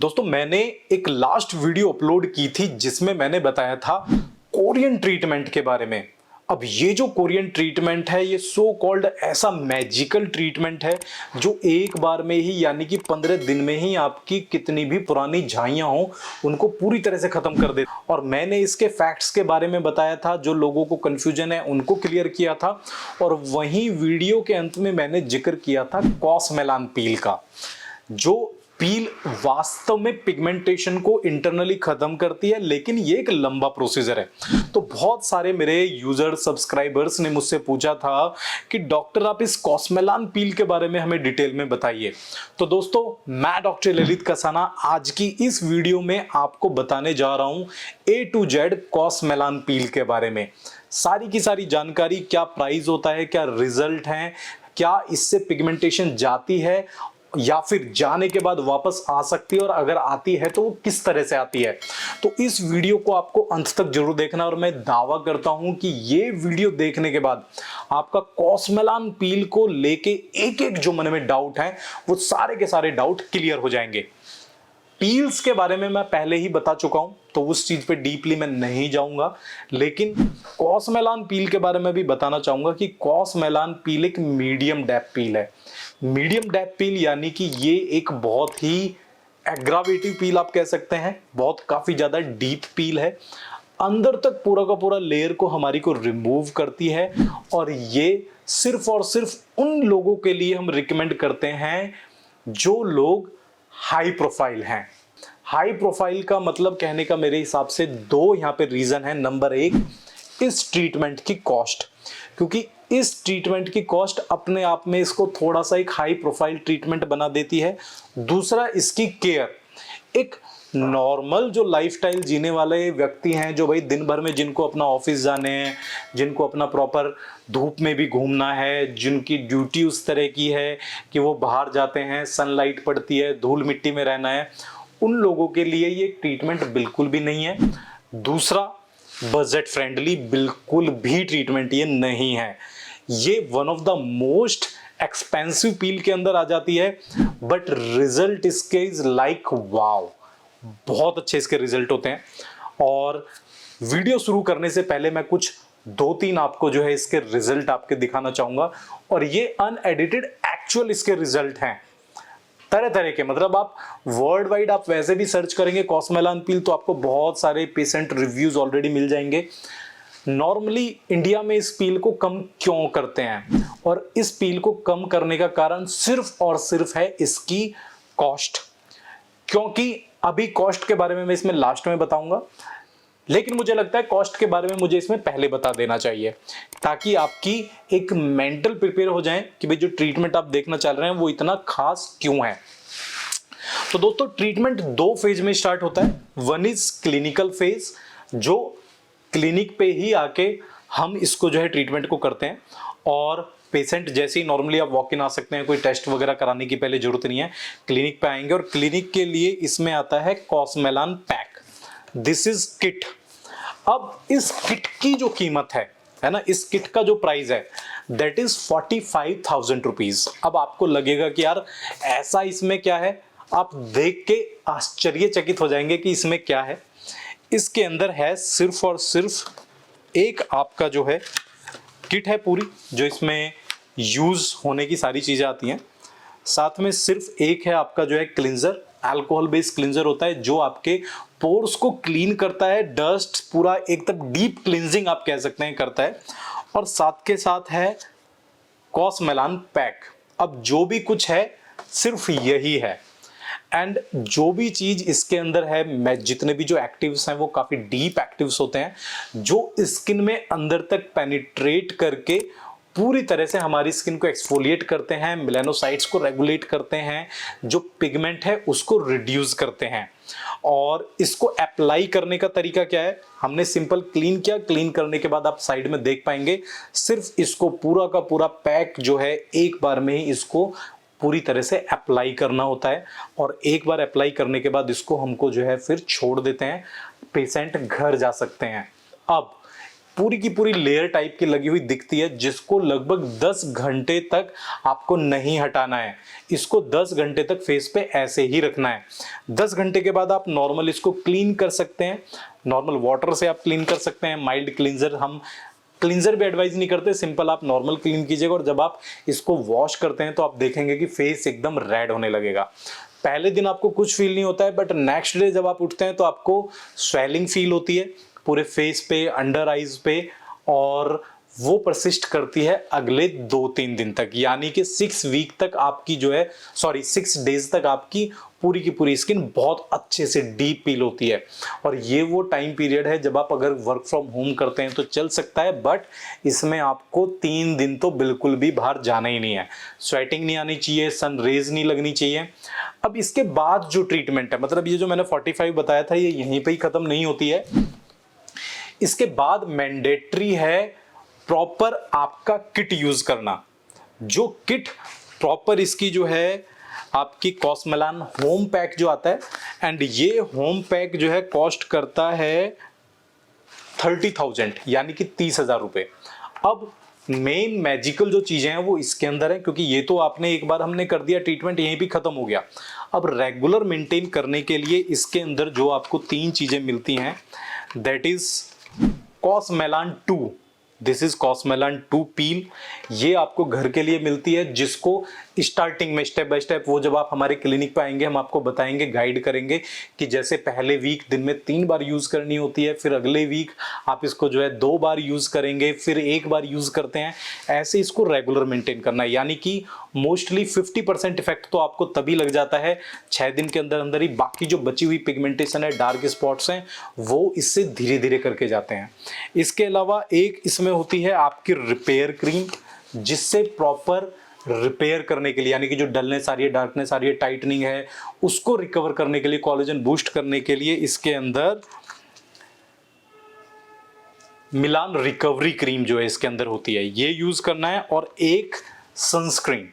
दोस्तों मैंने एक लास्ट वीडियो अपलोड की थी जिसमें मैंने बताया था कोरियन ट्रीटमेंट के बारे में। अब ये जो कोरियन ट्रीटमेंट है ये सो कॉल्ड ऐसा मैजिकल ट्रीटमेंट है जो एक बार में ही यानी कि 15 दिन में ही आपकी कितनी भी पुरानी झाइयां हो उनको पूरी तरह से खत्म कर दे। और मैंने इसके फैक्ट्स के बारे में बताया था, जो लोगों को कंफ्यूजन है उनको क्लियर किया था। और वहीं वीडियो के अंत में मैंने जिक्र किया था कॉस्मेलान पील का। जो पील वास्तव में पिगमेंटेशन को इंटरनली खत्म करती है, लेकिन ये एक लंबा प्रोसीजर है। तो बहुत सारे मेरे यूजर सब्सक्राइबर्स ने मुझसे पूछा था कि डॉक्टर आप इस कॉस्मेलान पील के बारे में हमें डिटेल में बताइए। तो दोस्तों मैं डॉक्टर ललित कसाना आज की इस वीडियो में आपको बताने जा रहा हूं A to Z कॉस्मेलान पील के बारे में। सारी की सारी जानकारी, क्या प्राइस होता है, क्या रिजल्ट है, क्या इससे पिगमेंटेशन जाती है या फिर जाने के बाद वापस आ सकती है, और अगर आती है तो वो किस तरह से आती है। तो इस वीडियो को आपको अंत तक जरूर देखना। और मैं दावा करता हूं कि ये वीडियो देखने के बाद आपका कॉस्मेलान पील को लेके एक एक जो मन में डाउट है वो सारे के सारे डाउट क्लियर हो जाएंगे। पील्स के बारे में मैं पहले ही बता चुका हूं तो उस चीज पे डीपली मैं नहीं जाऊंगा, लेकिन कॉस्मेलान पील के बारे में भी बताना चाहूंगा कि कॉस्मेलान पील एक मीडियम डेप्थ पील है। मीडियम डेप्थ पील यानी कि ये एक बहुत ही एग्रावेटिव पील आप कह सकते हैं, बहुत काफी ज्यादा डीप पील है। अंदर तक पूरा का पूरा लेयर को हमारी को रिमूव करती है। और ये सिर्फ और सिर्फ उन लोगों के लिए हम रिकमेंड करते हैं जो लोग हाई प्रोफाइल हैं। हाई प्रोफाइल का मतलब कहने का मेरे हिसाब से दो यहां पे रीजन है। नंबर एक, इस ट्रीटमेंट की कॉस्ट, क्योंकि इस ट्रीटमेंट की कॉस्ट अपने आप में इसको थोड़ा सा एक हाई प्रोफाइल ट्रीटमेंट बना देती है। दूसरा, इसकी केयर, एक नॉर्मल जो लाइफस्टाइल जीने वाले व्यक्ति हैं, जो भाई दिन भर में जिनको अपना ऑफिस जाने हैं, जिनको अपना प्रॉपर धूप में भी घूमना है, जिनकी ड्यूटी उस तरह की है कि वो बाहर जाते हैं, सनलाइट पड़ती है, धूल मिट्टी में रहना है, उन लोगों के लिए ये ट्रीटमेंट बिल्कुल भी नहीं है। दूसरा, बजट फ्रेंडली बिल्कुल भी ट्रीटमेंट ये नहीं है। ये one of the most expensive peel के अंदर आ जाती है, बट रिजल्ट इसके इज लाइक वाव, बहुत अच्छे इसके रिजल्ट होते हैं। और वीडियो शुरू करने से पहले मैं कुछ दो तीन आपको जो है इसके रिजल्ट आपके दिखाना चाहूंगा। और ये अनएडिटेड एक्चुअल इसके रिजल्ट हैं, तरह तरह के। मतलब आप वर्ल्ड वाइड आप वैसे भी सर्च करेंगे कॉस्मेलान पील तो आपको बहुत सारे पेशेंट रिव्यूज ऑलरेडी मिल जाएंगे। नॉर्मली इंडिया में इस पील को कम क्यों करते हैं, और इस पील को कम करने का कारण सिर्फ और सिर्फ है इसकी कॉस्ट। क्योंकि अभी कॉस्ट के बारे में मैं इसमें लास्ट में बताऊंगा, लेकिन मुझे लगता है कॉस्ट के बारे में मुझे इसमें पहले बता देना चाहिए, ताकि आपकी एक मेंटल प्रिपेयर हो जाए कि भाई जो ट्रीटमेंट आप देखना चल रहे हैं वो इतना खास क्यों है। तो दोस्तों ट्रीटमेंट दो फेज में स्टार्ट होता है। वन इज क्लिनिकल फेज, जो क्लिनिक पे ही आके हम इसको जो है ट्रीटमेंट को करते हैं। और पेशेंट जैसे ही नॉर्मली आप वॉक इन आ सकते हैं, कोई टेस्ट वगैरह कराने की पहले जरूरत नहीं है, क्लिनिक पे आएंगे। और क्लिनिक के लिए इसमें आता है कॉस्मेलान पैक, दिस इज किट। अब इस किट की जो कीमत है ना, इस किट का जो प्राइस है दैट इज 45,000 रुपीज। अब आपको लगेगा कि यार ऐसा इसमें क्या है, आप देख के आश्चर्यचकित हो जाएंगे कि इसमें क्या है। इसके अंदर है सिर्फ और सिर्फ एक आपका जो है किट है पूरी, जो इसमें यूज होने की सारी चीजें आती हैं। साथ में सिर्फ एक है आपका जो है क्लींजर, अल्कोहल बेस्ड क्लींजर होता है जो आपके पोर्स को क्लीन करता है, डस्ट पूरा एकदम डीप क्लींजिंग आप कह सकते हैं करता है। और साथ के साथ है कॉस्मेलान पैक। अब जो भी कुछ है सिर्फ यही है। एंड जो भी चीज इसके अंदर है, मैं जितने भी जो एक्टिव्स हैं वो काफी डीप एक्टिव्स होते हैं, जो स्किन में अंदर तक पेनिट्रेट करके पूरी तरह से हमारी स्किन को एक्सफोलिएट करते हैं, मेलानोसाइट्स को रेगुलेट करते हैं, जो पिगमेंट है उसको रिड्यूस करते हैं। और इसको अप्लाई करने का तरीका क्या है, हमने सिंपल क्लीन किया, क्लीन करने के बाद आप साइड में देख पाएंगे सिर्फ इसको पूरा का पूरा पैक जो है एक बार में ही इसको पूरी तरह से अप्लाई करना होता है। और एक बार अप्लाई करने के बाद इसको हमको जो है फिर छोड़ देते हैं, पेशेंट घर जा सकते हैं। अब पूरी की पूरी लेयर टाइप की लगी हुई दिखती है, जिसको लगभग 10 घंटे तक आपको नहीं हटाना है। इसको 10 घंटे तक फेस पे ऐसे ही रखना है। 10 घंटे के बाद आप नॉर्मल इसको क्लीन कर सकते हैं, नॉर्मल वाटर से आप क्लीन कर सकते हैं। माइल्ड क्लींजर, हम क्लींजर भी एडवाइज नहीं करते, सिंपल आप नॉर्मल क्लीन कीजिएगा। और जब आप इसको वॉश करते हैं तो आप देखेंगे कि फेस एकदम रेड होने लगेगा। पहले दिन आपको कुछ फील नहीं होता है, बट नेक्स्ट डे जब आप उठते हैं तो आपको स्वेलिंग फील होती है पूरे फेस पे, अंडर आईज पे, और वो परसिस्ट करती है अगले 2-3 दिन तक, यानी कि 6 वीक तक आपकी जो है, 6 डेज तक आपकी पूरी की पूरी स्किन बहुत अच्छे से डीप पील होती है। और ये वो टाइम पीरियड है जब आप अगर वर्क फ्रॉम होम करते हैं तो चल सकता है, बट इसमें आपको 3 दिन तो बिल्कुल भी बाहर जाना ही नहीं है। स्वेटिंग नहीं आनी चाहिए, सन रेज नहीं लगनी चाहिए। अब इसके बाद जो ट्रीटमेंट है, मतलब ये जो मैंने 45 बताया था, ये यहीं पे ही खत्म नहीं होती है। इसके बाद मैंडेटरी है प्रॉपर आपका किट यूज करना। जो किट प्रॉपर इसकी जो है आपकी कॉस्मेलान होम पैक जो आता है, एंड ये होम पैक जो है कॉस्ट करता है 30,000, यानी कि 30,000 रुपए। अब मेन मैजिकल जो चीजें हैं वो इसके अंदर है, क्योंकि ये तो आपने एक बार हमने कर दिया ट्रीटमेंट, यहीं भी खत्म हो गया। अब रेगुलर मेंटेन करने के लिए इसके अंदर जो आपको 3 चीजें मिलती हैं, दैट इज कॉस्मेलान 2। दिस इज कॉस्मेलान 2 पील। ये आपको घर के लिए मिलती है, जिसको स्टार्टिंग में स्टेप बाय स्टेप, वो जब आप हमारे क्लिनिक पे आएंगे हम आपको बताएंगे, गाइड करेंगे कि जैसे पहले वीक दिन में 3 बार यूज करनी होती है, फिर अगले वीक आप इसको जो है 2 बार यूज करेंगे, फिर 1 बार यूज करते हैं, ऐसे इसको रेगुलर मेंटेन करना है। यानी कि मोस्टली 50% इफेक्ट तो आपको तभी लग जाता है 6 दिन के अंदर अंदर ही। बाकी जो बची हुई पिगमेंटेशन है, डार्क स्पॉट्स हैं, वो इससे धीरे धीरे करके जाते हैं। इसके अलावा एक इसमें होती है आपकी रिपेयर क्रीम, जिससे प्रॉपर रिपेयर करने के लिए, यानी कि जो डलनेस आ रही है, डार्कनेस आ रही है, टाइटनिंग है, उसको रिकवर करने के लिए, कोलेजन बूस्ट करने के लिए इसके अंदर मिलान रिकवरी क्रीम जो है इसके अंदर होती है, ये यूज करना है। और एक सनस्क्रीन,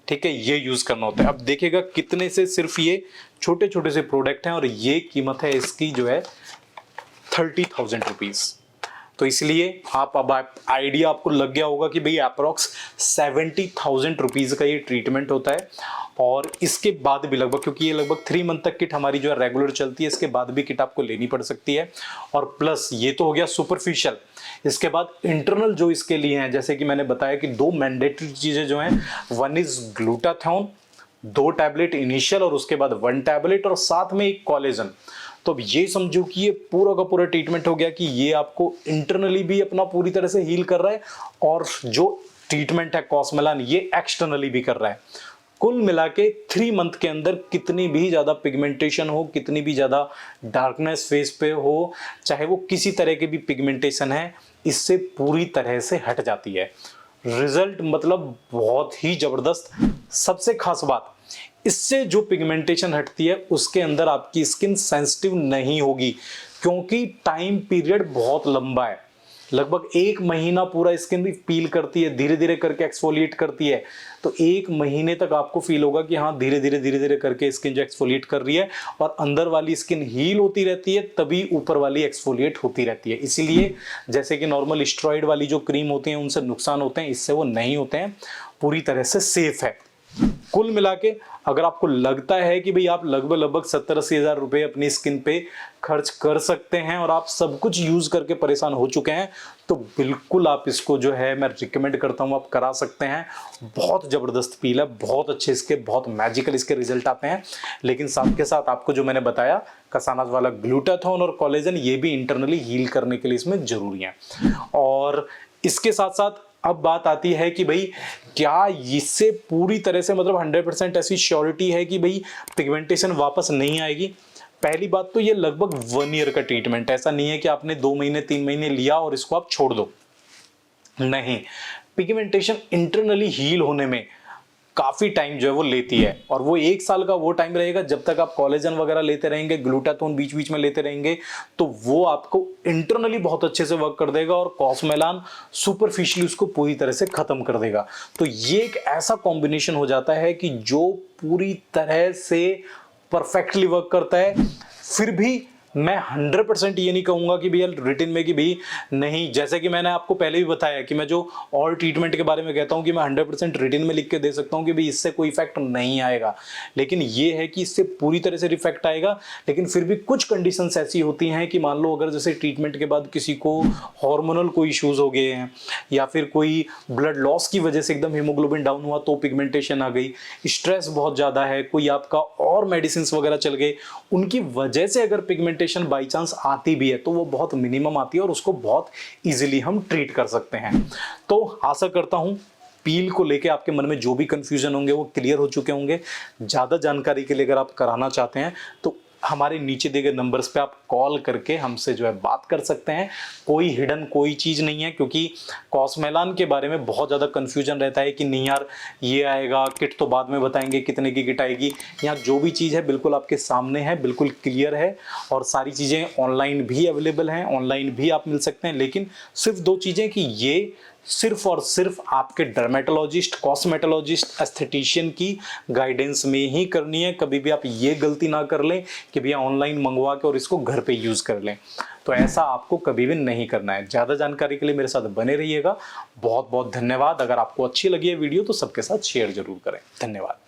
ठीक है, ये यूज करना होता है। अब देखिएगा कितने से सिर्फ ये छोटे छोटे से प्रोडक्ट हैं, और ये कीमत है इसकी जो है 30,000 रुपीज। तो इसलिए अब आइडिया आपको लग गया होगा कि भाई अप्रोक्स 70,000 रुपीज का ये ट्रीटमेंट होता है। और इसके बाद भी लगभग, क्योंकि ये लगभग 3 मंथ तक किट हमारी जो है रेगुलर चलती है, इसके बाद भी किट आपको लेनी पड़ सकती है। और प्लस ये तो हो गया सुपरफिशियल। इसके बाद इंटरनल जो इसके लिए हैं, जैसे कि मैंने बताया कि 2 मैंडेटरी चीजें जो हैं, वन इज ग्लूटाथोन 2 टैबलेट इनिशियल, और उसके बाद 1 टैबलेट, और साथ में एक कोलेजन। तो अब ये समझो कि ये पूरा का पूरा ट्रीटमेंट हो गया कि ये आपको इंटरनली भी अपना पूरी तरह से हील कर रहा है, और जो ट्रीटमेंट है कॉस्मेलान ये एक्सटर्नली भी कर रहा है। कुल मिला के 3 मंथ के अंदर कितनी भी ज्यादा पिगमेंटेशन हो, कितनी भी ज्यादा डार्कनेस फेस पे हो, चाहे वो किसी तरह की भी पिगमेंटेशन है, इससे पूरी तरह से हट जाती है। रिजल्ट मतलब बहुत ही जबरदस्त। सबसे खास बात, इससे जो पिगमेंटेशन हटती है उसके अंदर आपकी स्किन सेंसिटिव नहीं होगी, क्योंकि टाइम पीरियड बहुत लंबा है। लगभग 1 महीना पूरा स्किन भी पील करती है, धीरे धीरे करके एक्सफोलिएट करती है। तो 1 महीने तक आपको फील होगा कि हाँ धीरे धीरे करके स्किन जो एक्सफोलिएट कर रही है, और अंदर वाली स्किन हील होती रहती है, तभी ऊपर वाली एक्सफोलिएट होती रहती है। इसीलिए जैसे कि नॉर्मल स्टेरॉइड वाली जो क्रीम होती है उनसे नुकसान होते हैं, इससे वो नहीं होते हैं, पूरी तरह से सेफ है। कुल मिला के अगर आपको लगता है कि भाई आप लगभग 70-80 हज़ार रुपए अपनी स्किन पे खर्च कर सकते हैं, और आप सब कुछ यूज करके परेशान हो चुके हैं, तो बिल्कुल आप इसको जो है मैं रिकमेंड करता हूं, आप करा सकते हैं। बहुत जबरदस्त पील है, बहुत अच्छे इसके, बहुत मैजिकल इसके रिजल्ट आते हैं। लेकिन साथ के साथ आपको जो मैंने बताया कसानाज वाला ग्लूटाथोन और कोलेजन, ये भी इंटरनली हील करने के लिए इसमें जरूरी है। और इसके साथ साथ अब बात आती है कि भाई क्या इससे पूरी तरह से मतलब 100% ऐसी श्योरिटी है कि भाई पिगमेंटेशन वापस नहीं आएगी। पहली बात तो ये लगभग 1 ईयर का ट्रीटमेंट, ऐसा नहीं है कि आपने 2 महीने 3 महीने लिया और इसको आप छोड़ दो, नहीं। पिगमेंटेशन इंटरनली हील होने में काफी टाइम जो है वो लेती है, और वो 1 साल का वो टाइम रहेगा जब तक आप कोलेजन वगैरह लेते रहेंगे, ग्लूटाथोन बीच बीच में लेते रहेंगे, तो वो आपको इंटरनली बहुत अच्छे से वर्क कर देगा, और कॉस्मेलान सुपरफिशियली उसको पूरी तरह से खत्म कर देगा। तो ये एक ऐसा कॉम्बिनेशन हो जाता है कि जो पूरी तरह से परफेक्टली वर्क करता है, फिर भी मैं 100% ये नहीं कहूंगा कि भैया रिटिन में कि भी नहीं, जैसे कि मैंने आपको पहले भी बताया कि मैं जो और ट्रीटमेंट के बारे में कहता हूं कि मैं 100% रिटिन में लिख के दे सकता हूं कि भाई इससे कोई इफेक्ट नहीं आएगा, लेकिन ये है कि इससे पूरी तरह से इफेक्ट आएगा। लेकिन फिर भी कुछ कंडीशंस ऐसी होती हैं कि मान लो अगर जैसे ट्रीटमेंट के बाद किसी को हार्मोनल कोई इश्यूज हो गए हैं या फिर कोई ब्लड लॉस की वजह से एकदम हीमोग्लोबिन डाउन हुआ तो पिगमेंटेशन आ गई, स्ट्रेस बहुत ज़्यादा है, कोई आपका और मेडिसिन वगैरह चल गए, उनकी वजह से अगर पिगमेंटेशन बाई चांस आती भी है तो वो बहुत मिनिमम आती है और उसको बहुत इजीली हम ट्रीट कर सकते हैं। तो आशा करता हूं पील को लेके आपके मन में जो भी कंफ्यूजन होंगे वो क्लियर हो चुके होंगे। ज़्यादा जानकारी के लिए अगर आप कराना चाहते हैं तो हमारे नीचे दिए गए नंबर्स पे आप कॉल करके हमसे जो है बात कर सकते हैं। कोई हिडन कोई चीज़ नहीं है, क्योंकि कॉस्मेलान के बारे में बहुत ज़्यादा कन्फ्यूजन रहता है कि नहीं यार ये आएगा, किट तो बाद में बताएंगे कितने की किट आएगी। यहाँ जो भी चीज़ है बिल्कुल आपके सामने है, बिल्कुल क्लियर है और सारी चीज़ें ऑनलाइन भी अवेलेबल हैं, ऑनलाइन भी आप मिल सकते हैं। लेकिन सिर्फ दो चीज़ें कि ये सिर्फ और सिर्फ आपके डर्मेटोलॉजिस्ट, कॉस्मेटोलॉजिस्ट, एस्थेटिशियन की गाइडेंस में ही करनी है। कभी भी आप ये गलती ना कर लें कि भैया ऑनलाइन मंगवा के और इसको घर पे यूज़ कर लें, तो ऐसा आपको कभी भी नहीं करना है। ज़्यादा जानकारी के लिए मेरे साथ बने रहिएगा। बहुत बहुत धन्यवाद। अगर आपको अच्छी लगी है वीडियो तो सबके साथ शेयर जरूर करें। धन्यवाद।